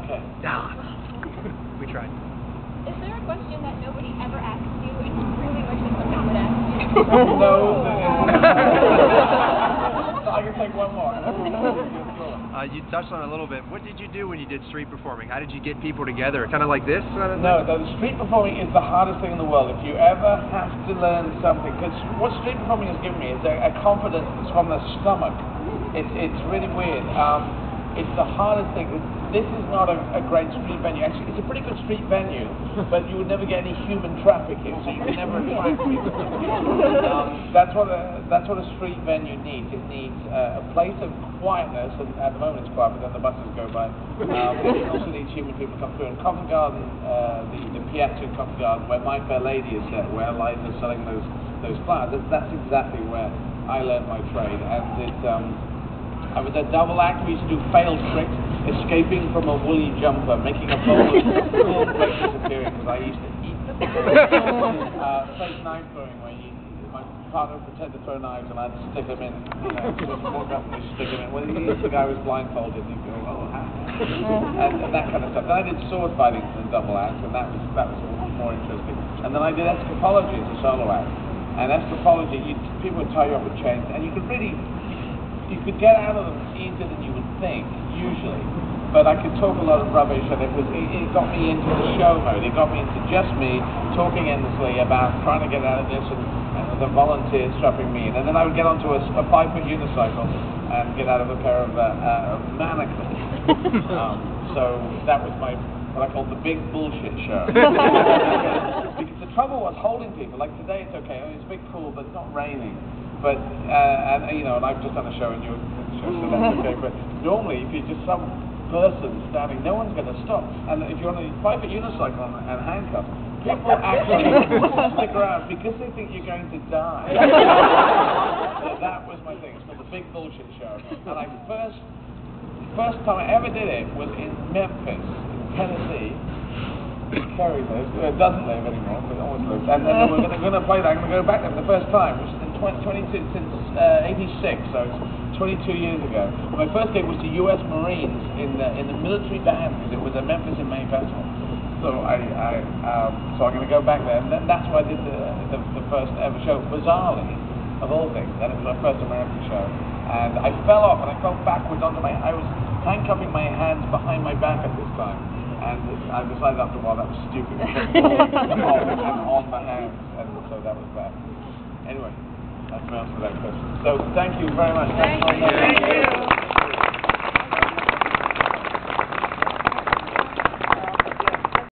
Okay. We tried. Is there a question that nobody ever asks you and you really wish that someone would ask you? No, there isn't. I can take one more. You touched on it a little bit. What did you do when you did street performing? How did you get people together? Kind of like this? No, the street performing is the hardest thing in the world. If you ever have to learn something, because what street performing has given me is a confidence that's from the stomach. It's really weird. It's the hardest thing. This is not a great street venue. Actually, it's a pretty good street venue, but you would never get any human traffic here, so you can never attract people. That's what a street venue needs. It needs a place of quietness, and at the moment it's quiet, but then the buses go by. It also needs human people to come through. And Covent Garden, the piazza in Covent Garden, where My Fair Lady is set, where Liza's selling those flowers, that's exactly where I learned my trade. And I was a double act. We used to do failed tricks, escaping from a woolly jumper, making a bowl of cornflakes disappearing because I used to eat them. Fake knife throwing, where my partner would pretend to throw knives and I'd stick them in, just walk up and stick them in. Well, the guy was blindfolded and he'd go, oh, and that kind of stuff. Then I did sword fighting in the double act, and that was more interesting. And then I did escapology as a solo act. And escapology, people would tie you up with chains, and you could get out of them easier than you would think, usually. But I could talk a lot of rubbish, and it got me into the show mode. It got me into just me talking endlessly about trying to get out of this, and the volunteers strapping me in. And then I would get onto a 5-foot unicycle and get out of a pair of manacles. So that was what I called the big bullshit show. Because the trouble was holding people. Like today, it's okay. It's a bit cool, but it's not raining. But and I've just done a show and you're so that's okay. But normally, if you're just some person standing, no one's going to stop. And if you're on a 5-foot unicycle and handcuffed, people actually stick around because they think you're going to die. So that was my thing. It's called the Big Bullshit Show. And first time I ever did it was in Memphis, Tennessee. Kerry lives, doesn't live anymore, but always lives. And then we're going to play that. I'm going to go back there for the first time, which is in 86, so it's 22 years ago. My first gig was to U.S. Marines in the military band, because it was a Memphis in May festival. So I'm going to go back there, and then that's why I did the first ever show, bizarrely, of all things. And it was my first American show. And I fell off, and I fell backwards onto I was handcuffing my hands behind my back at this time. And I decided after a while that was stupid. And on the hands, and so that was bad. Anyway, that's my answer to that question. So thank you very much. Thank you.